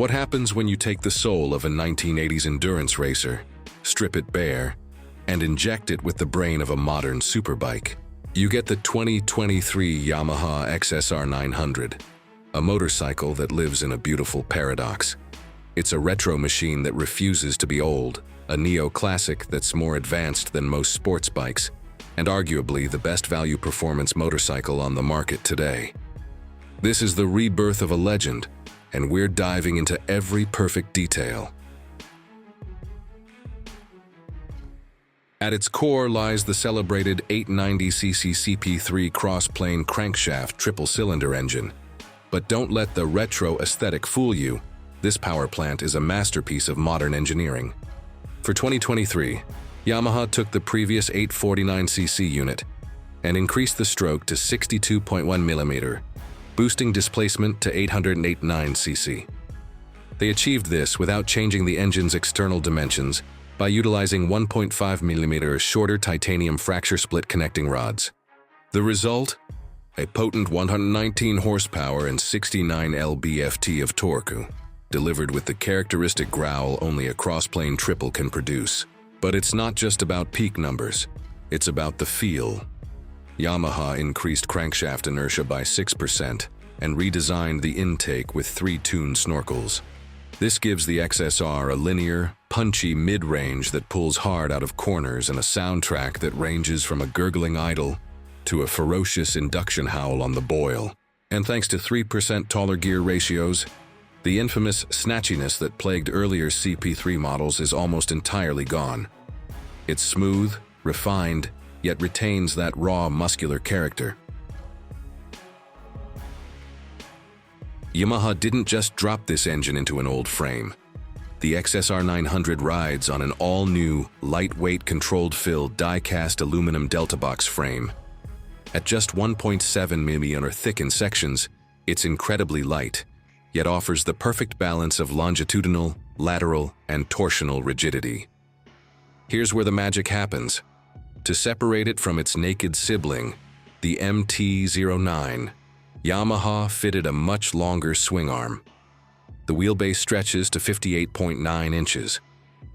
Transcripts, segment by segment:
What happens when you take the soul of a 1980s endurance racer, strip it bare, and inject it with the brain of a modern superbike? You get the 2023 Yamaha XSR900, a motorcycle that lives in a beautiful paradox. It's a retro machine that refuses to be old, a neo-classic that's more advanced than most sports bikes, and arguably the best value performance motorcycle on the market today. This is the rebirth of a legend, and we're diving into every perfect detail. At its core lies the celebrated 890cc CP3 cross-plane crankshaft triple-cylinder engine. But don't let the retro aesthetic fool you. This power plant is a masterpiece of modern engineering. For 2023, Yamaha took the previous 849cc unit and increased the stroke to 62.1 mm, boosting displacement to 889cc. They achieved this without changing the engine's external dimensions by utilizing 1.5 mm shorter titanium fracture split connecting rods. The result? A potent 119 horsepower and 69 lb-ft of torque, delivered with the characteristic growl only a crossplane triple can produce. But it's not just about peak numbers, it's about the feel. Yamaha increased crankshaft inertia by 6% and redesigned the intake with 3 tuned snorkels. This gives the XSR a linear, punchy mid-range that pulls hard out of corners and a soundtrack that ranges from a gurgling idle to a ferocious induction howl on the boil. And thanks to 3% taller gear ratios, the infamous snatchiness that plagued earlier CP3 models is almost entirely gone. It's smooth, refined, yet retains that raw muscular character. Yamaha didn't just drop this engine into an old frame. The XSR900 rides on an all-new, lightweight controlled-fill die-cast aluminum delta box frame. At just 1.7 mm thick in sections, it's incredibly light, yet offers the perfect balance of longitudinal, lateral, and torsional rigidity. Here's where the magic happens. To separate it from its naked sibling, the MT-09, Yamaha fitted a much longer swing arm. The wheelbase stretches to 58.9 inches,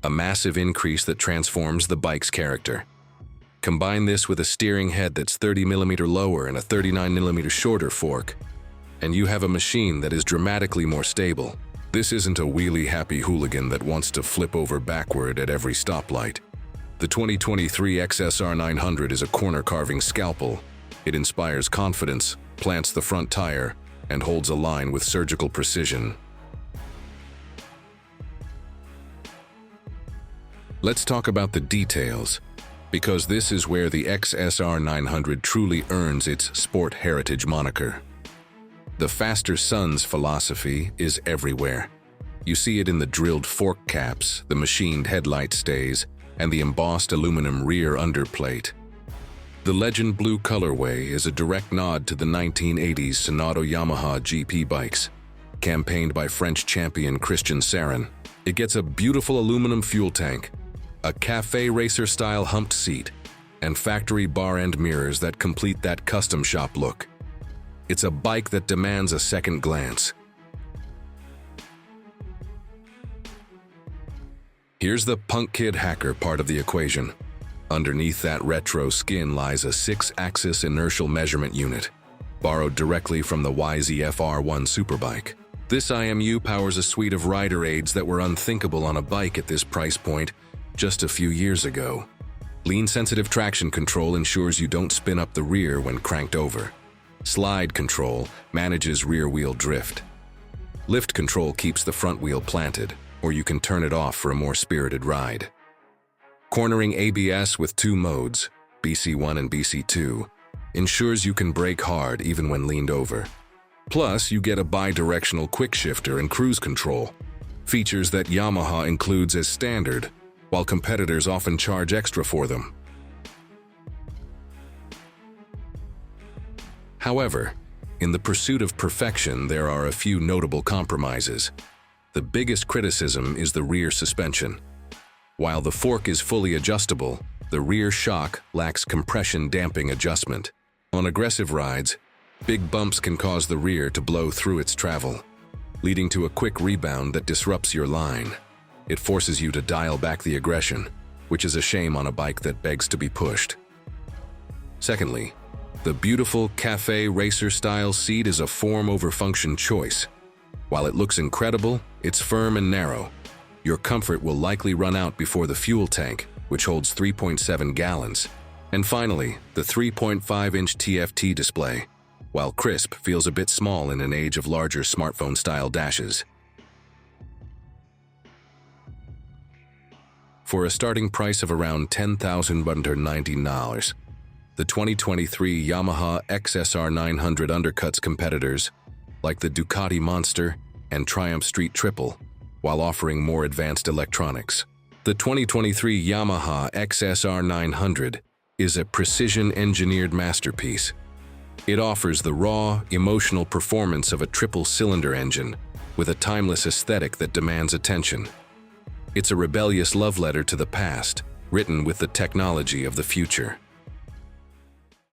a massive increase that transforms the bike's character. Combine this with a steering head that's 30 mm lower and a 39 mm shorter fork, and you have a machine that is dramatically more stable. This isn't a wheelie-happy hooligan that wants to flip over backward at every stoplight. The 2023 XSR900 is a corner-carving scalpel. It inspires confidence, plants the front tire, and holds a line with surgical precision. Let's talk about the details, because this is where the XSR900 truly earns its sport heritage moniker. The faster son's philosophy is everywhere. You see it in the drilled fork caps, the machined headlight stays, and the embossed aluminum rear underplate. The legend blue colorway is a direct nod to the 1980s Sonata Yamaha GP bikes, campaigned by French champion Christian Sarin. It gets a beautiful aluminum fuel tank, a cafe racer-style humped seat, and factory bar-end mirrors that complete that custom shop look. It's a bike that demands a second glance. Here's the punk kid hacker part of the equation. Underneath that retro skin lies a 6-axis inertial measurement unit, borrowed directly from the YZF-R1 superbike. This IMU powers a suite of rider aids that were unthinkable on a bike at this price point just a few years ago. Lean-sensitive traction control ensures you don't spin up the rear when cranked over. Slide control manages rear-wheel drift. Lift control keeps the front wheel planted, or you can turn it off for a more spirited ride. Cornering ABS with 2 modes, BC1 and BC2, ensures you can brake hard even when leaned over. Plus, you get a bi-directional quickshifter and cruise control, features that Yamaha includes as standard, while competitors often charge extra for them. However, in the pursuit of perfection, there are a few notable compromises. The biggest criticism is the rear suspension. While the fork is fully adjustable, the rear shock lacks compression damping adjustment. On aggressive rides, big bumps can cause the rear to blow through its travel. leading to a quick rebound that disrupts your line. It forces you to dial back the aggression, which is a shame on a bike that begs to be pushed. Secondly, the beautiful Cafe Racer-style seat is a form over function choice. While it looks incredible, it's firm and narrow. Your comfort will likely run out before the fuel tank, which holds 3.7 gallons. And finally, the 3.5-inch TFT display. While crisp, feels a bit small in an age of larger smartphone-style dashes. For a starting price of around $10,190, the 2023 Yamaha XSR900 undercuts competitors like the Ducati Monster and Triumph Street Triple, while offering more advanced electronics. The 2023 Yamaha XSR900 is a precision-engineered masterpiece. It offers the raw, emotional performance of a triple-cylinder engine with a timeless aesthetic that demands attention. It's a rebellious love letter to the past, written with the technology of the future.